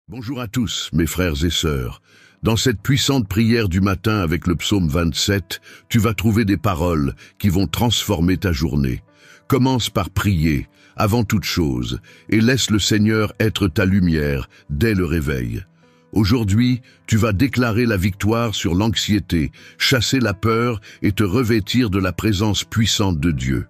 Bonjour à tous, mes frères et sœurs. Dans cette puissante prière du matin avec le psaume 27, tu vas trouver des paroles qui vont transformer ta journée. Commence par prier, avant toute chose, et laisse le Seigneur être ta lumière dès le réveil. Aujourd'hui, tu vas déclarer la victoire sur l'anxiété, chasser la peur et te revêtir de la présence puissante de Dieu.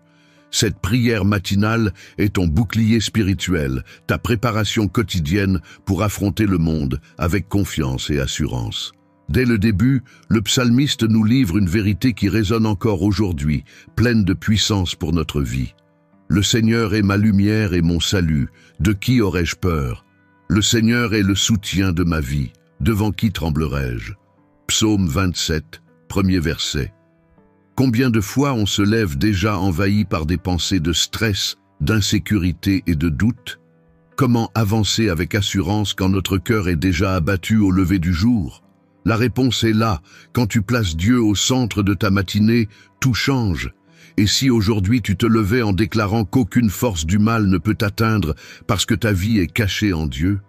Cette prière matinale est ton bouclier spirituel, ta préparation quotidienne pour affronter le monde avec confiance et assurance. Dès le début, le psalmiste nous livre une vérité qui résonne encore aujourd'hui, pleine de puissance pour notre vie. Le Seigneur est ma lumière et mon salut, de qui aurais-je peur? Le Seigneur est le soutien de ma vie, devant qui tremblerai-je? Psaume 27, premier verset. Combien de fois on se lève déjà envahi par des pensées de stress, d'insécurité et de doute? Comment avancer avec assurance quand notre cœur est déjà abattu au lever du jour? La réponse est là. Quand tu places Dieu au centre de ta matinée, tout change. Et si aujourd'hui tu te levais en déclarant qu'aucune force du mal ne peut t'atteindre parce que ta vie est cachée en Dieu?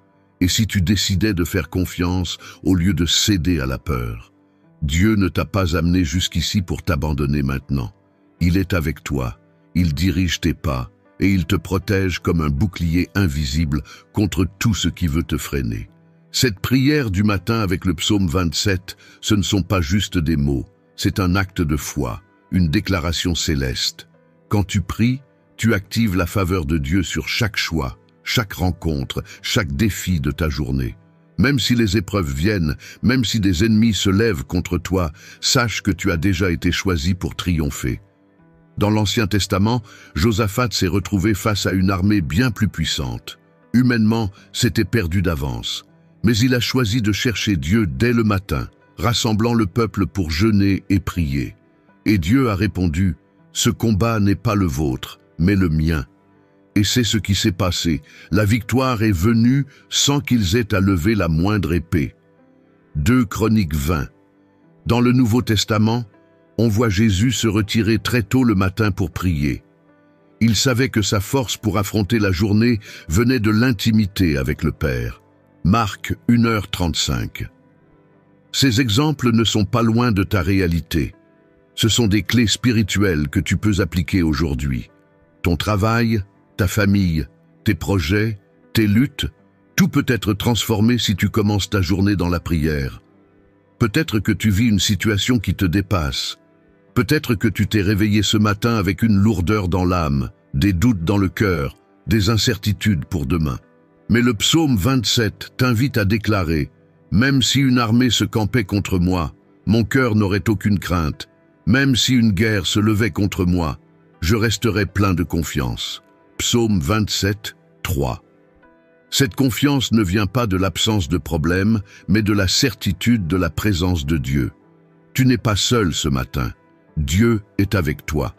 Et si tu décidais de faire confiance au lieu de céder à la peur? Dieu ne t'a pas amené jusqu'ici pour t'abandonner maintenant. Il est avec toi, il dirige tes pas et il te protège comme un bouclier invisible contre tout ce qui veut te freiner. Cette prière du matin avec le psaume 27, ce ne sont pas juste des mots, c'est un acte de foi, une déclaration céleste. Quand tu pries, tu actives la faveur de Dieu sur chaque choix, chaque rencontre, chaque défi de ta journée. Même si les épreuves viennent, même si des ennemis se lèvent contre toi, sache que tu as déjà été choisi pour triompher. Dans l'Ancien Testament, Josaphat s'est retrouvé face à une armée bien plus puissante. Humainement, c'était perdu d'avance. Mais il a choisi de chercher Dieu dès le matin, rassemblant le peuple pour jeûner et prier. Et Dieu a répondu, « Ce combat n'est pas le vôtre, mais le mien. » Et c'est ce qui s'est passé. La victoire est venue sans qu'ils aient à lever la moindre épée. 2 Chroniques 20. Dans le Nouveau Testament, on voit Jésus se retirer très tôt le matin pour prier. Il savait que sa force pour affronter la journée venait de l'intimité avec le Père. Marc 1h35. Ces exemples ne sont pas loin de ta réalité. Ce sont des clés spirituelles que tu peux appliquer aujourd'hui. Ton travail, ta famille, tes projets, tes luttes, tout peut être transformé si tu commences ta journée dans la prière. Peut-être que tu vis une situation qui te dépasse. Peut-être que tu t'es réveillé ce matin avec une lourdeur dans l'âme, des doutes dans le cœur, des incertitudes pour demain. Mais le psaume 27 t'invite à déclarer « Même si une armée se campait contre moi, mon cœur n'aurait aucune crainte. Même si une guerre se levait contre moi, je resterais plein de confiance. » Psaume 27, 3. Cette confiance ne vient pas de l'absence de problème, mais de la certitude de la présence de Dieu. Tu n'es pas seul ce matin. Dieu est avec toi.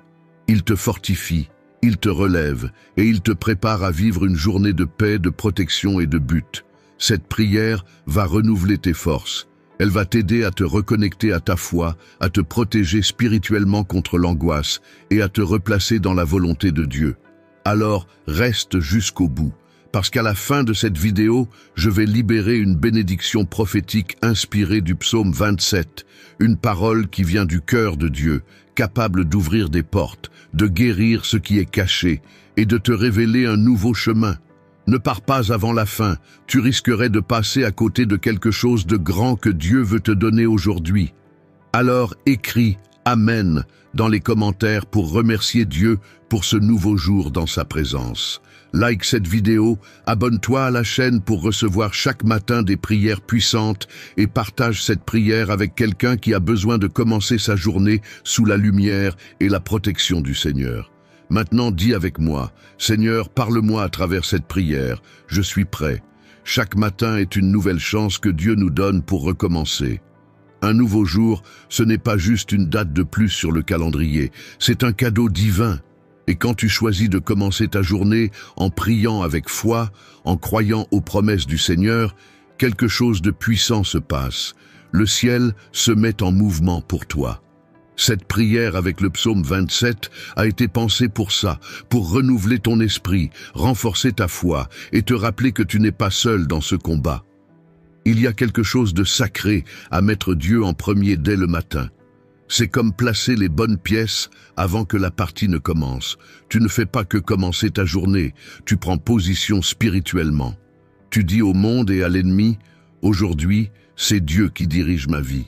Il te fortifie, il te relève et il te prépare à vivre une journée de paix, de protection et de but. Cette prière va renouveler tes forces. Elle va t'aider à te reconnecter à ta foi, à te protéger spirituellement contre l'angoisse et à te replacer dans la volonté de Dieu. Alors, reste jusqu'au bout, parce qu'à la fin de cette vidéo, je vais libérer une bénédiction prophétique inspirée du psaume 27, une parole qui vient du cœur de Dieu, capable d'ouvrir des portes, de guérir ce qui est caché et de te révéler un nouveau chemin. Ne pars pas avant la fin, tu risquerais de passer à côté de quelque chose de grand que Dieu veut te donner aujourd'hui. Alors écris « Amen » dans les commentaires pour remercier Dieu pour ce nouveau jour dans sa présence. Like cette vidéo, abonne-toi à la chaîne pour recevoir chaque matin des prières puissantes et partage cette prière avec quelqu'un qui a besoin de commencer sa journée sous la lumière et la protection du Seigneur. Maintenant, dis avec moi, « Seigneur, parle-moi à travers cette prière, je suis prêt. » Chaque matin est une nouvelle chance que Dieu nous donne pour recommencer. Un nouveau jour, ce n'est pas juste une date de plus sur le calendrier, c'est un cadeau divin. Et quand tu choisis de commencer ta journée en priant avec foi, en croyant aux promesses du Seigneur, quelque chose de puissant se passe. Le ciel se met en mouvement pour toi. Cette prière avec le psaume 27 a été pensée pour ça, pour renouveler ton esprit, renforcer ta foi et te rappeler que tu n'es pas seul dans ce combat. Il y a quelque chose de sacré à mettre Dieu en premier dès le matin. C'est comme placer les bonnes pièces avant que la partie ne commence. Tu ne fais pas que commencer ta journée, tu prends position spirituellement. Tu dis au monde et à l'ennemi, aujourd'hui, c'est Dieu qui dirige ma vie.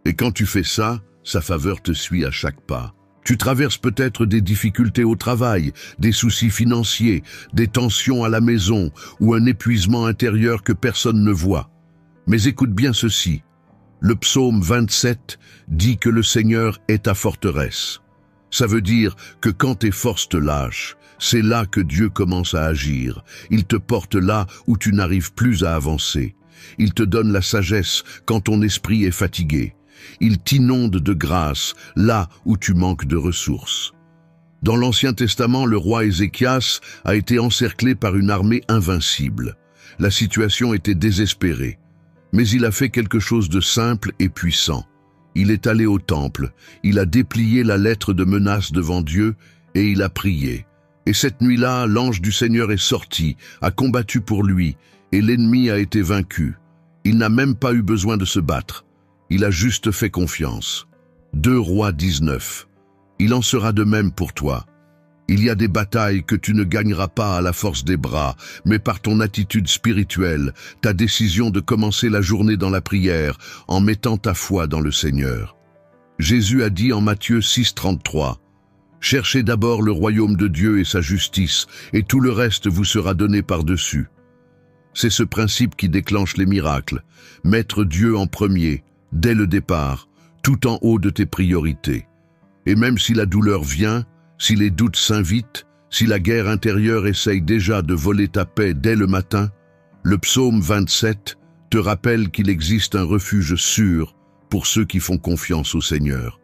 Et quand tu fais ça, sa faveur te suit à chaque pas. Tu traverses peut-être des difficultés au travail, des soucis financiers, des tensions à la maison ou un épuisement intérieur que personne ne voit. Mais écoute bien ceci. Le psaume 27 dit que le Seigneur est ta forteresse. Ça veut dire que quand tes forces te lâchent, c'est là que Dieu commence à agir. Il te porte là où tu n'arrives plus à avancer. Il te donne la sagesse quand ton esprit est fatigué. Il t'inonde de grâce là où tu manques de ressources. Dans l'Ancien Testament, le roi Ézéchias a été encerclé par une armée invincible. La situation était désespérée. Mais il a fait quelque chose de simple et puissant. Il est allé au temple, il a déplié la lettre de menace devant Dieu et il a prié. Et cette nuit-là, l'ange du Seigneur est sorti, a combattu pour lui, et l'ennemi a été vaincu. Il n'a même pas eu besoin de se battre. Il a juste fait confiance. 2 Rois 19. Il en sera de même pour toi. Il y a des batailles que tu ne gagneras pas à la force des bras, mais par ton attitude spirituelle, ta décision de commencer la journée dans la prière, en mettant ta foi dans le Seigneur. Jésus a dit en Matthieu 6,33, « Cherchez d'abord le royaume de Dieu et sa justice, et tout le reste vous sera donné par-dessus. » C'est ce principe qui déclenche les miracles. Mettre Dieu en premier, dès le départ, tout en haut de tes priorités. Et même si la douleur vient, si les doutes s'invitent, si la guerre intérieure essaye déjà de voler ta paix dès le matin, le psaume 27 te rappelle qu'il existe un refuge sûr pour ceux qui font confiance au Seigneur.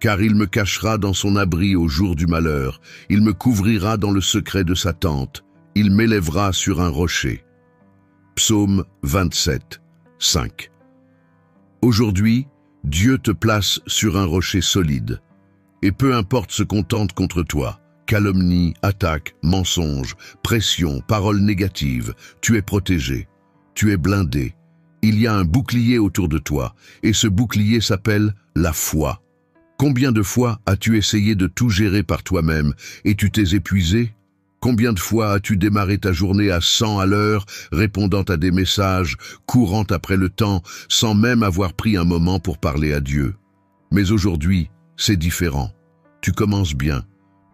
Car il me cachera dans son abri au jour du malheur, il me couvrira dans le secret de sa tente, il m'élèvera sur un rocher. Psaume 27, 5. Aujourd'hui, Dieu te place sur un rocher solide. Et peu importe ce qu'on tente contre toi, calomnie, attaque, mensonge, pression, paroles négatives, tu es protégé, tu es blindé. Il y a un bouclier autour de toi, et ce bouclier s'appelle la foi. Combien de fois as-tu essayé de tout gérer par toi-même et tu t'es épuisé? Combien de fois as-tu démarré ta journée à 100 à l'heure, répondant à des messages, courant après le temps, sans même avoir pris un moment pour parler à Dieu? Mais aujourd'hui, c'est différent. Tu commences bien.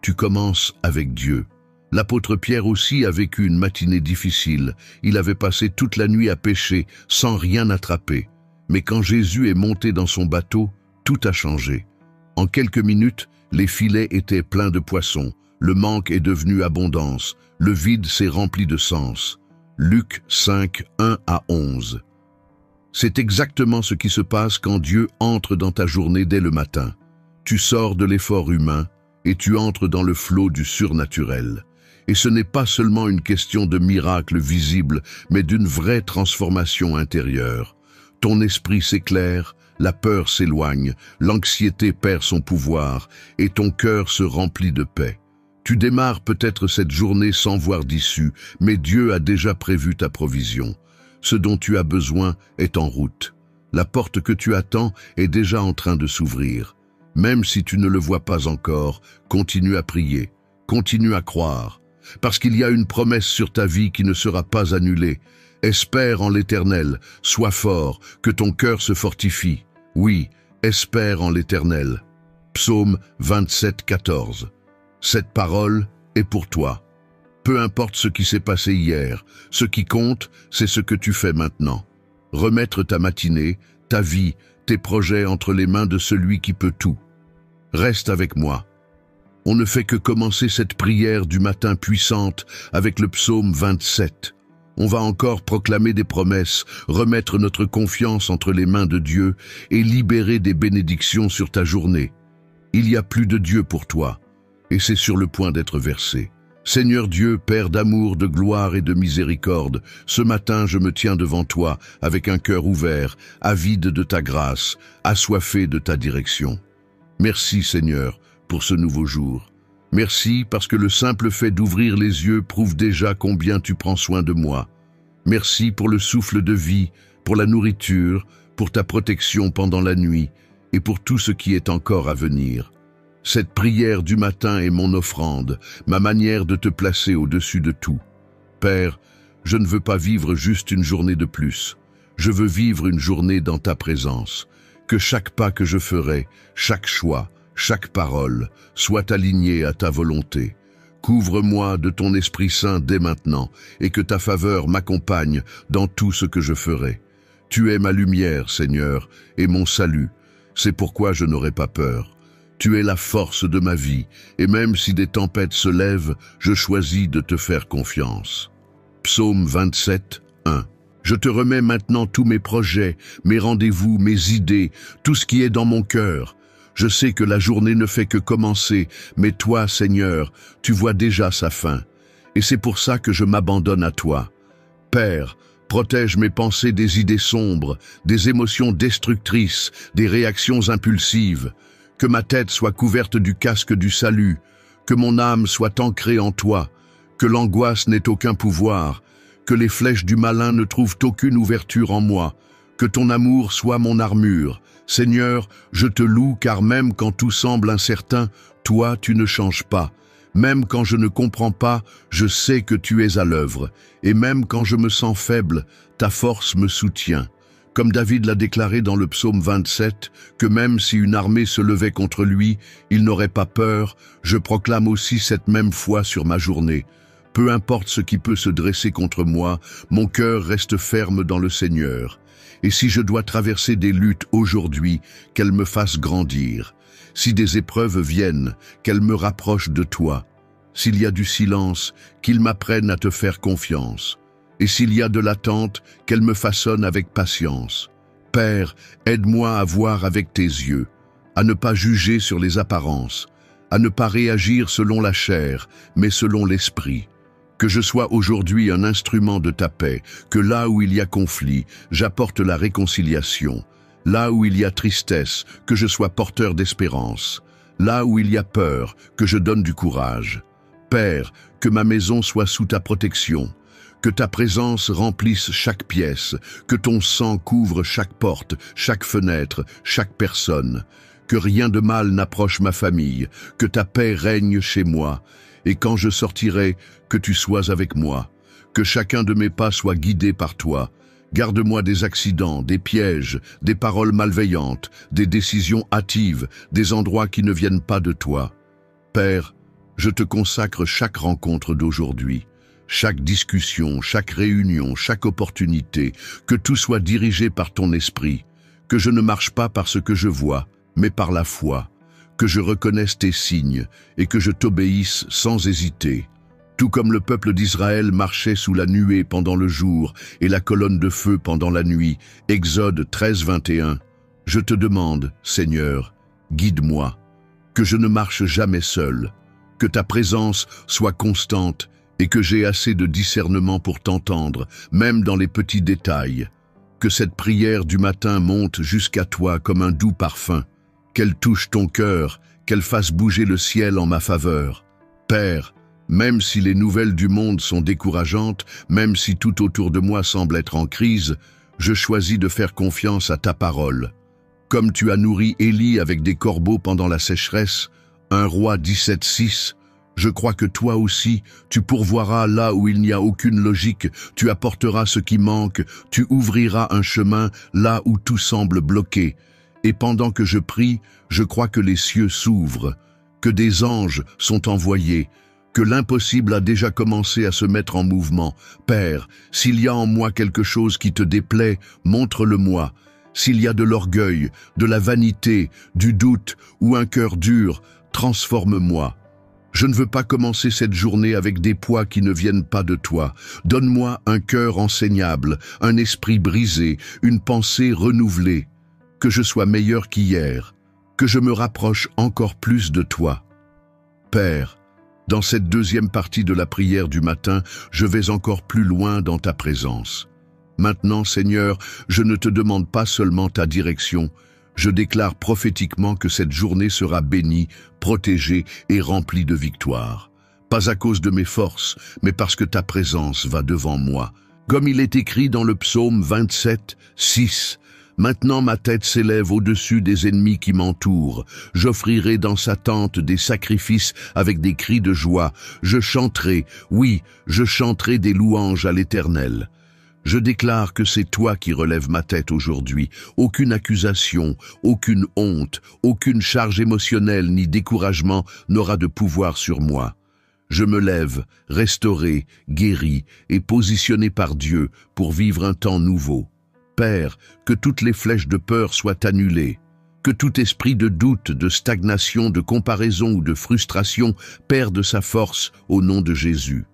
Tu commences avec Dieu. L'apôtre Pierre aussi a vécu une matinée difficile. Il avait passé toute la nuit à pêcher, sans rien attraper. Mais quand Jésus est monté dans son bateau, tout a changé. En quelques minutes, les filets étaient pleins de poissons. Le manque est devenu abondance. Le vide s'est rempli de sens. Luc 5, 1 à 11. C'est exactement ce qui se passe quand Dieu entre dans ta journée dès le matin. Tu sors de l'effort humain et tu entres dans le flot du surnaturel. Et ce n'est pas seulement une question de miracle visible, mais d'une vraie transformation intérieure. Ton esprit s'éclaire, la peur s'éloigne, l'anxiété perd son pouvoir et ton cœur se remplit de paix. Tu démarres peut-être cette journée sans voir d'issue, mais Dieu a déjà prévu ta provision. Ce dont tu as besoin est en route. La porte que tu attends est déjà en train de s'ouvrir. Même si tu ne le vois pas encore, continue à prier, continue à croire, parce qu'il y a une promesse sur ta vie qui ne sera pas annulée. Espère en l'Éternel, sois fort, que ton cœur se fortifie. Oui, espère en l'Éternel. Psaume 27, 14. Cette parole est pour toi. Peu importe ce qui s'est passé hier, ce qui compte, c'est ce que tu fais maintenant. Remettre ta matinée, ta vie, tes projets entre les mains de celui qui peut tout. Reste avec moi. On ne fait que commencer cette prière du matin puissante avec le psaume 27. On va encore proclamer des promesses, remettre notre confiance entre les mains de Dieu et libérer des bénédictions sur ta journée. Il y a plus de Dieu pour toi, et c'est sur le point d'être versé. Seigneur Dieu, Père d'amour, de gloire et de miséricorde, ce matin je me tiens devant toi avec un cœur ouvert, avide de ta grâce, assoiffé de ta direction. Merci Seigneur pour ce nouveau jour. Merci parce que le simple fait d'ouvrir les yeux prouve déjà combien tu prends soin de moi. Merci pour le souffle de vie, pour la nourriture, pour ta protection pendant la nuit et pour tout ce qui est encore à venir. Cette prière du matin est mon offrande, ma manière de te placer au-dessus de tout. Père, je ne veux pas vivre juste une journée de plus. Je veux vivre une journée dans ta présence. Que chaque pas que je ferai, chaque choix, chaque parole, soit aligné à ta volonté. Couvre-moi de ton Esprit Saint dès maintenant, et que ta faveur m'accompagne dans tout ce que je ferai. Tu es ma lumière, Seigneur, et mon salut. C'est pourquoi je n'aurai pas peur. Tu es la force de ma vie, et même si des tempêtes se lèvent, je choisis de te faire confiance. Psaume 27, 1. Je te remets maintenant tous mes projets, mes rendez-vous, mes idées, tout ce qui est dans mon cœur. Je sais que la journée ne fait que commencer, mais toi, Seigneur, tu vois déjà sa fin. Et c'est pour ça que je m'abandonne à toi. Père, protège mes pensées des idées sombres, des émotions destructrices, des réactions impulsives. Que ma tête soit couverte du casque du salut, que mon âme soit ancrée en toi, que l'angoisse n'ait aucun pouvoir, que les flèches du malin ne trouvent aucune ouverture en moi, que ton amour soit mon armure. Seigneur, je te loue car même quand tout semble incertain, toi tu ne changes pas. Même quand je ne comprends pas, je sais que tu es à l'œuvre. Et même quand je me sens faible, ta force me soutient. Comme David l'a déclaré dans le psaume 27, que même si une armée se levait contre lui, il n'aurait pas peur, je proclame aussi cette même foi sur ma journée. Peu importe ce qui peut se dresser contre moi, mon cœur reste ferme dans le Seigneur. Et si je dois traverser des luttes aujourd'hui, qu'elles me fassent grandir. Si des épreuves viennent, qu'elles me rapprochent de toi. S'il y a du silence, qu'ils m'apprennent à te faire confiance. Et s'il y a de l'attente, qu'elle me façonne avec patience. Père, aide-moi à voir avec tes yeux, à ne pas juger sur les apparences, à ne pas réagir selon la chair, mais selon l'esprit. Que je sois aujourd'hui un instrument de ta paix, que là où il y a conflit, j'apporte la réconciliation. Là où il y a tristesse, que je sois porteur d'espérance. Là où il y a peur, que je donne du courage. Père, que ma maison soit sous ta protection. Que ta présence remplisse chaque pièce, que ton sang couvre chaque porte, chaque fenêtre, chaque personne. Que rien de mal n'approche ma famille, que ta paix règne chez moi. Et quand je sortirai, que tu sois avec moi. Que chacun de mes pas soit guidé par toi. Garde-moi des accidents, des pièges, des paroles malveillantes, des décisions hâtives, des endroits qui ne viennent pas de toi. Père, je te consacre chaque rencontre d'aujourd'hui. Chaque discussion, chaque réunion, chaque opportunité, que tout soit dirigé par ton esprit, que je ne marche pas par ce que je vois, mais par la foi, que je reconnaisse tes signes et que je t'obéisse sans hésiter. Tout comme le peuple d'Israël marchait sous la nuée pendant le jour et la colonne de feu pendant la nuit, Exode 13, 21, je te demande, Seigneur, guide-moi, que je ne marche jamais seul, que ta présence soit constante et que j'ai assez de discernement pour t'entendre, même dans les petits détails. Que cette prière du matin monte jusqu'à toi comme un doux parfum, qu'elle touche ton cœur, qu'elle fasse bouger le ciel en ma faveur. Père, même si les nouvelles du monde sont décourageantes, même si tout autour de moi semble être en crise, je choisis de faire confiance à ta parole. Comme tu as nourri Élie avec des corbeaux pendant la sécheresse, 1 Roi 17:6, je crois que toi aussi, tu pourvoiras là où il n'y a aucune logique, tu apporteras ce qui manque, tu ouvriras un chemin là où tout semble bloqué. Et pendant que je prie, je crois que les cieux s'ouvrent, que des anges sont envoyés, que l'impossible a déjà commencé à se mettre en mouvement. Père, s'il y a en moi quelque chose qui te déplaît, montre-le-moi. S'il y a de l'orgueil, de la vanité, du doute ou un cœur dur, transforme-moi. Je ne veux pas commencer cette journée avec des poids qui ne viennent pas de toi. Donne-moi un cœur enseignable, un esprit brisé, une pensée renouvelée. Que je sois meilleur qu'hier, que je me rapproche encore plus de toi. Père, dans cette deuxième partie de la prière du matin, je vais encore plus loin dans ta présence. Maintenant, Seigneur, je ne te demande pas seulement ta direction, je déclare prophétiquement que cette journée sera bénie, protégée et remplie de victoires. Pas à cause de mes forces, mais parce que ta présence va devant moi. Comme il est écrit dans le psaume 27, 6, « Maintenant ma tête s'élève au-dessus des ennemis qui m'entourent. J'offrirai dans sa tente des sacrifices avec des cris de joie. Je chanterai, oui, je chanterai des louanges à l'Éternel. » Je déclare que c'est toi qui relèves ma tête aujourd'hui. Aucune accusation, aucune honte, aucune charge émotionnelle ni découragement n'aura de pouvoir sur moi. Je me lève, restauré, guéri et positionné par Dieu pour vivre un temps nouveau. Père, que toutes les flèches de peur soient annulées. Que tout esprit de doute, de stagnation, de comparaison ou de frustration perde sa force au nom de Jésus.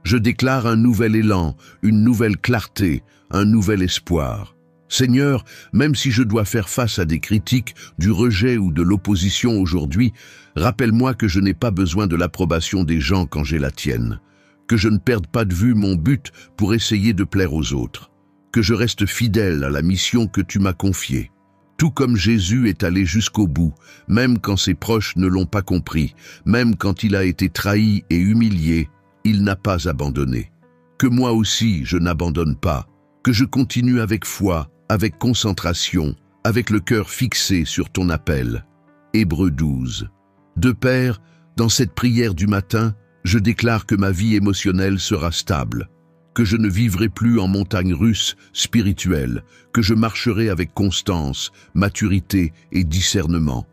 Je déclare un nouvel élan, une nouvelle clarté, un nouvel espoir. Seigneur, même si je dois faire face à des critiques, du rejet ou de l'opposition aujourd'hui, rappelle-moi que je n'ai pas besoin de l'approbation des gens quand j'ai la tienne. Que je ne perde pas de vue mon but pour essayer de plaire aux autres. Que je reste fidèle à la mission que tu m'as confiée. Tout comme Jésus est allé jusqu'au bout, même quand ses proches ne l'ont pas compris, même quand il a été trahi et humilié, il n'a pas abandonné. Que moi aussi je n'abandonne pas, que je continue avec foi, avec concentration, avec le cœur fixé sur ton appel. Hébreux 12. De Père, dans cette prière du matin, je déclare que ma vie émotionnelle sera stable, que je ne vivrai plus en montagne russe spirituelle, que je marcherai avec constance, maturité et discernement,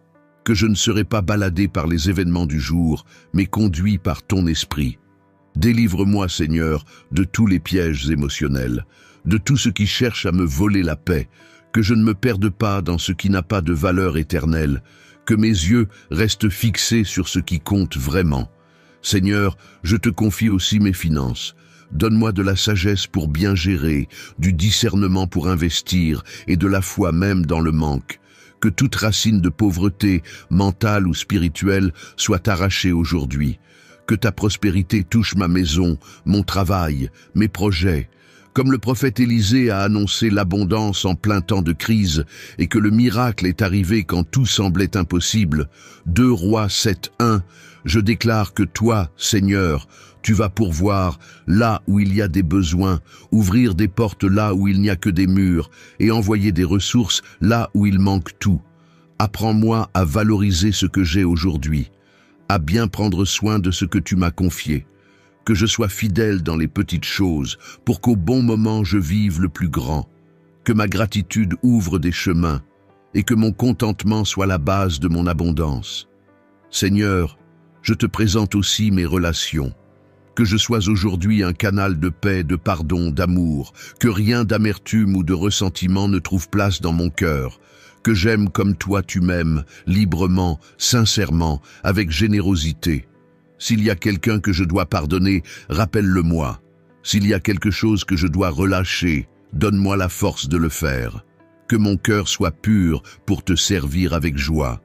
que je ne serai pas baladé par les événements du jour, mais conduit par ton esprit. Délivre-moi, Seigneur, de tous les pièges émotionnels, de tout ce qui cherche à me voler la paix, que je ne me perde pas dans ce qui n'a pas de valeur éternelle, que mes yeux restent fixés sur ce qui compte vraiment. Seigneur, je te confie aussi mes finances. Donne-moi de la sagesse pour bien gérer, du discernement pour investir et de la foi même dans le manque. Que toute racine de pauvreté, mentale ou spirituelle, soit arrachée aujourd'hui. Que ta prospérité touche ma maison, mon travail, mes projets. Comme le prophète Élisée a annoncé l'abondance en plein temps de crise et que le miracle est arrivé quand tout semblait impossible. 2 Rois 7:1, je déclare que toi, Seigneur, tu vas pourvoir là où il y a des besoins, ouvrir des portes là où il n'y a que des murs et envoyer des ressources là où il manque tout. Apprends-moi à valoriser ce que j'ai aujourd'hui, à bien prendre soin de ce que tu m'as confié, que je sois fidèle dans les petites choses pour qu'au bon moment je vive le plus grand, que ma gratitude ouvre des chemins et que mon contentement soit la base de mon abondance. Seigneur, je te présente aussi mes relations, que je sois aujourd'hui un canal de paix, de pardon, d'amour, que rien d'amertume ou de ressentiment ne trouve place dans mon cœur, que j'aime comme toi tu m'aimes, librement, sincèrement, avec générosité. S'il y a quelqu'un que je dois pardonner, rappelle-le-moi. S'il y a quelque chose que je dois relâcher, donne-moi la force de le faire. Que mon cœur soit pur pour te servir avec joie.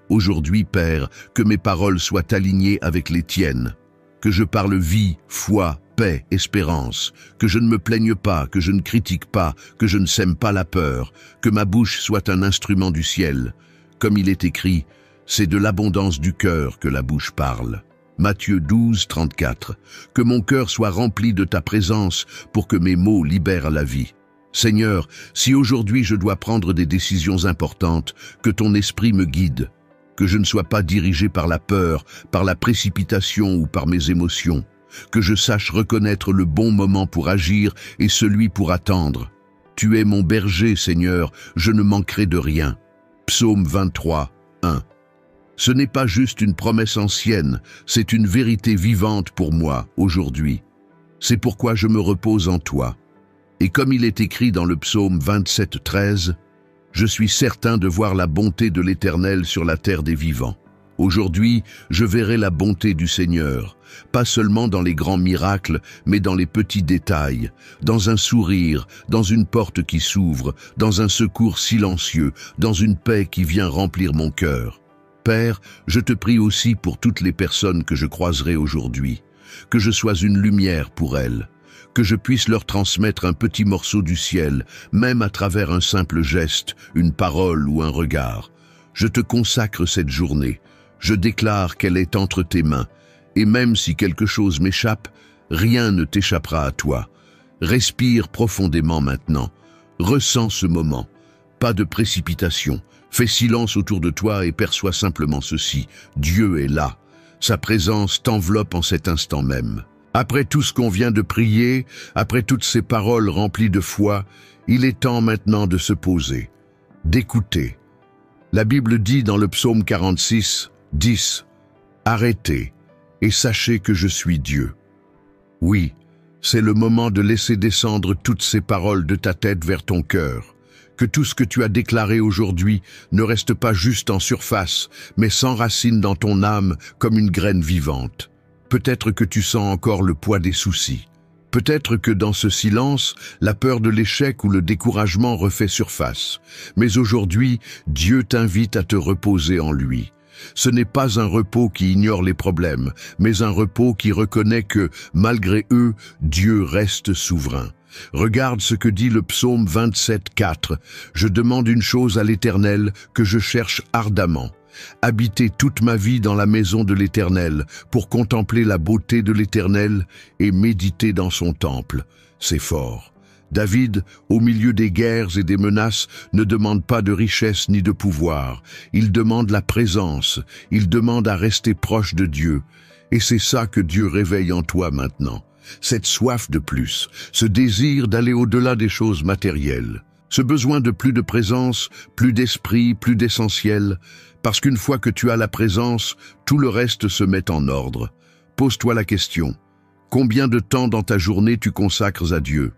Aujourd'hui, Père, que mes paroles soient alignées avec les tiennes. Que je parle vie, foi, paix, espérance, que je ne me plaigne pas, que je ne critique pas, que je ne sème pas la peur, que ma bouche soit un instrument du ciel. Comme il est écrit, c'est de l'abondance du cœur que la bouche parle. Matthieu 12, 34. Que mon cœur soit rempli de ta présence pour que mes mots libèrent la vie. Seigneur, si aujourd'hui je dois prendre des décisions importantes, que ton esprit me guide, que je ne sois pas dirigé par la peur, par la précipitation ou par mes émotions, que je sache reconnaître le bon moment pour agir et celui pour attendre. Tu es mon berger, Seigneur, je ne manquerai de rien. Psaume 23, 1. Ce n'est pas juste une promesse ancienne, c'est une vérité vivante pour moi, aujourd'hui. C'est pourquoi je me repose en toi. Et comme il est écrit dans le psaume 27, 13, je suis certain de voir la bonté de l'Éternel sur la terre des vivants. Aujourd'hui, je verrai la bonté du Seigneur, pas seulement dans les grands miracles, mais dans les petits détails, dans un sourire, dans une porte qui s'ouvre, dans un secours silencieux, dans une paix qui vient remplir mon cœur. Père, je te prie aussi pour toutes les personnes que je croiserai aujourd'hui, que je sois une lumière pour elles, que je puisse leur transmettre un petit morceau du ciel, même à travers un simple geste, une parole ou un regard. Je te consacre cette journée. Je déclare qu'elle est entre tes mains. Et même si quelque chose m'échappe, rien ne t'échappera à toi. Respire profondément maintenant. Ressens ce moment. Pas de précipitation. Fais silence autour de toi et perçois simplement ceci. Dieu est là. Sa présence t'enveloppe en cet instant même. Après tout ce qu'on vient de prier, après toutes ces paroles remplies de foi, il est temps maintenant de se poser, d'écouter. La Bible dit dans le psaume 46, 10, « Arrêtez et sachez que je suis Dieu. » Oui, c'est le moment de laisser descendre toutes ces paroles de ta tête vers ton cœur. Que tout ce que tu as déclaré aujourd'hui ne reste pas juste en surface, mais s'enracine dans ton âme comme une graine vivante. Peut-être que tu sens encore le poids des soucis. Peut-être que dans ce silence, la peur de l'échec ou le découragement refait surface. Mais aujourd'hui, Dieu t'invite à te reposer en lui. Ce n'est pas un repos qui ignore les problèmes, mais un repos qui reconnaît que, malgré eux, Dieu reste souverain. Regarde ce que dit le psaume 27, 4. « Je demande une chose à l'Éternel que je cherche ardemment. Habiter toute ma vie dans la maison de l'Éternel, pour contempler la beauté de l'Éternel et méditer dans son temple. » C'est fort. David, au milieu des guerres et des menaces, ne demande pas de richesse ni de pouvoir. Il demande la présence, il demande à rester proche de Dieu. Et c'est ça que Dieu réveille en toi maintenant. Cette soif de plus, ce désir d'aller au-delà des choses matérielles. Ce besoin de plus de présence, plus d'esprit, plus d'essentiel. Parce qu'une fois que tu as la présence, tout le reste se met en ordre. Pose-toi la question. Combien de temps dans ta journée tu consacres à Dieu?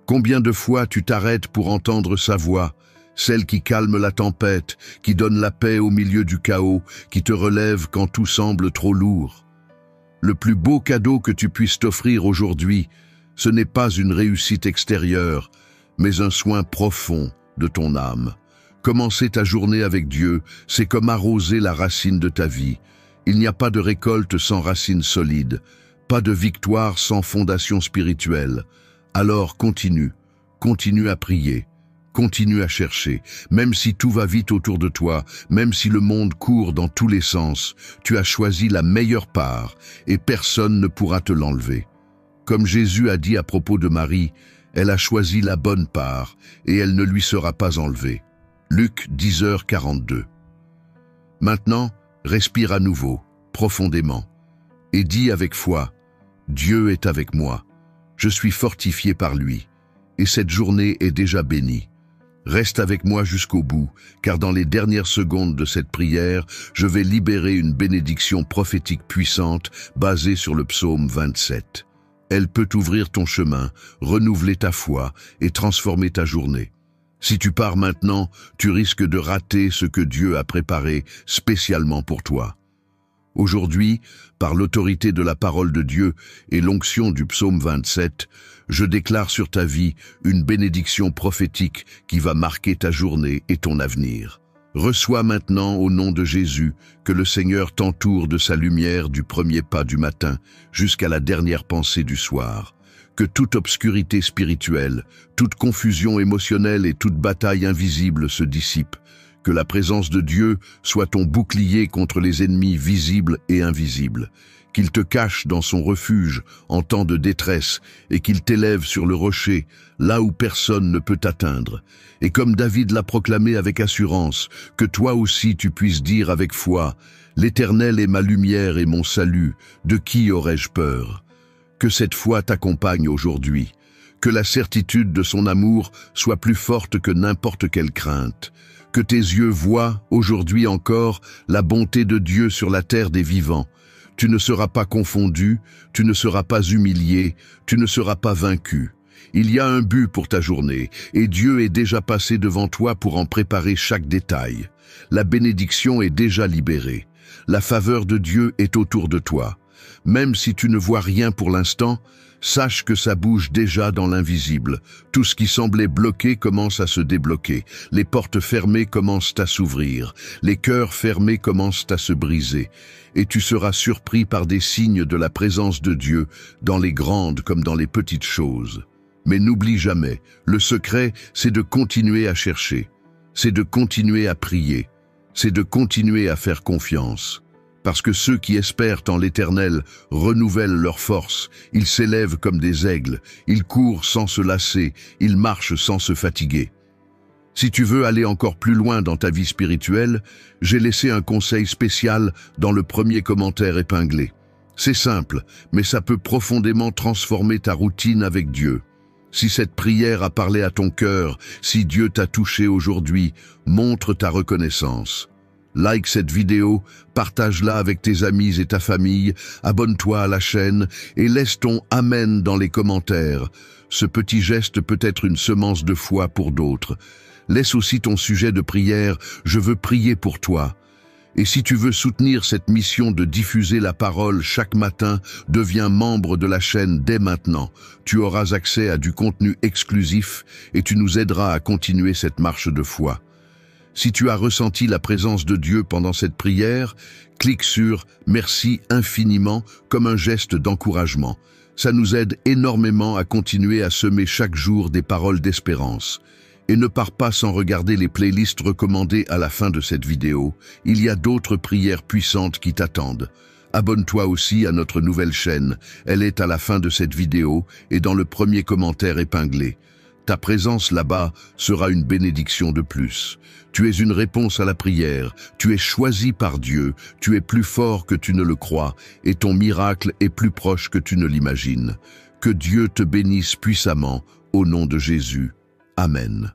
Combien de fois tu t'arrêtes pour entendre sa voix, celle qui calme la tempête, qui donne la paix au milieu du chaos, qui te relève quand tout semble trop lourd? Le plus beau cadeau que tu puisses t'offrir aujourd'hui, ce n'est pas une réussite extérieure, mais un soin profond de ton âme. Commencer ta journée avec Dieu, c'est comme arroser la racine de ta vie. Il n'y a pas de récolte sans racine solide, pas de victoire sans fondation spirituelle. Alors continue à prier, continue à chercher. Même si tout va vite autour de toi, même si le monde court dans tous les sens, tu as choisi la meilleure part et personne ne pourra te l'enlever. Comme Jésus a dit à propos de Marie, elle a choisi la bonne part et elle ne lui sera pas enlevée. Luc 10h42. Maintenant, respire à nouveau, profondément, et dis avec foi, Dieu est avec moi. Je suis fortifié par lui, et cette journée est déjà bénie. Reste avec moi jusqu'au bout, car dans les dernières secondes de cette prière, je vais libérer une bénédiction prophétique puissante basée sur le psaume 27. Elle peut ouvrir ton chemin, renouveler ta foi et transformer ta journée. Si tu pars maintenant, tu risques de rater ce que Dieu a préparé spécialement pour toi. Aujourd'hui, par l'autorité de la parole de Dieu et l'onction du psaume 27, je déclare sur ta vie une bénédiction prophétique qui va marquer ta journée et ton avenir. Reçois maintenant au nom de Jésus que le Seigneur t'entoure de sa lumière du premier pas du matin jusqu'à la dernière pensée du soir. Que toute obscurité spirituelle, toute confusion émotionnelle et toute bataille invisible se dissipent. Que la présence de Dieu soit ton bouclier contre les ennemis visibles et invisibles. Qu'il te cache dans son refuge en temps de détresse et qu'il t'élève sur le rocher, là où personne ne peut t'atteindre. Et comme David l'a proclamé avec assurance, que toi aussi tu puisses dire avec foi, « L'Éternel est ma lumière et mon salut, de qui aurais-je peur ?» Que cette foi t'accompagne aujourd'hui. Que la certitude de son amour soit plus forte que n'importe quelle crainte. Que tes yeux voient, aujourd'hui encore, la bonté de Dieu sur la terre des vivants. Tu ne seras pas confondu, tu ne seras pas humilié, tu ne seras pas vaincu. Il y a un but pour ta journée, et Dieu est déjà passé devant toi pour en préparer chaque détail. La bénédiction est déjà libérée. La faveur de Dieu est autour de toi. Même si tu ne vois rien pour l'instant, sache que ça bouge déjà dans l'invisible. Tout ce qui semblait bloqué commence à se débloquer. Les portes fermées commencent à s'ouvrir. Les cœurs fermés commencent à se briser. Et tu seras surpris par des signes de la présence de Dieu dans les grandes comme dans les petites choses. Mais n'oublie jamais, le secret, c'est de continuer à chercher. C'est de continuer à prier. C'est de continuer à faire confiance. Parce que ceux qui espèrent en l'Éternel renouvellent leurs forces, ils s'élèvent comme des aigles, ils courent sans se lasser, ils marchent sans se fatiguer. Si tu veux aller encore plus loin dans ta vie spirituelle, j'ai laissé un conseil spécial dans le premier commentaire épinglé. C'est simple, mais ça peut profondément transformer ta routine avec Dieu. Si cette prière a parlé à ton cœur, si Dieu t'a touché aujourd'hui, montre ta reconnaissance. Like cette vidéo, partage-la avec tes amis et ta famille, abonne-toi à la chaîne et laisse ton Amen dans les commentaires. Ce petit geste peut être une semence de foi pour d'autres. Laisse aussi ton sujet de prière « Je veux prier pour toi ». Et si tu veux soutenir cette mission de diffuser la parole chaque matin, deviens membre de la chaîne dès maintenant. Tu auras accès à du contenu exclusif et tu nous aideras à continuer cette marche de foi. Si tu as ressenti la présence de Dieu pendant cette prière, clique sur « Merci infiniment » comme un geste d'encouragement. Ça nous aide énormément à continuer à semer chaque jour des paroles d'espérance. Et ne pars pas sans regarder les playlists recommandées à la fin de cette vidéo. Il y a d'autres prières puissantes qui t'attendent. Abonne-toi aussi à notre nouvelle chaîne. Elle est à la fin de cette vidéo et dans le premier commentaire épinglé. Ta présence là-bas sera une bénédiction de plus. Tu es une réponse à la prière. Tu es choisi par Dieu. Tu es plus fort que tu ne le crois et ton miracle est plus proche que tu ne l'imagines. Que Dieu te bénisse puissamment au nom de Jésus. Amen.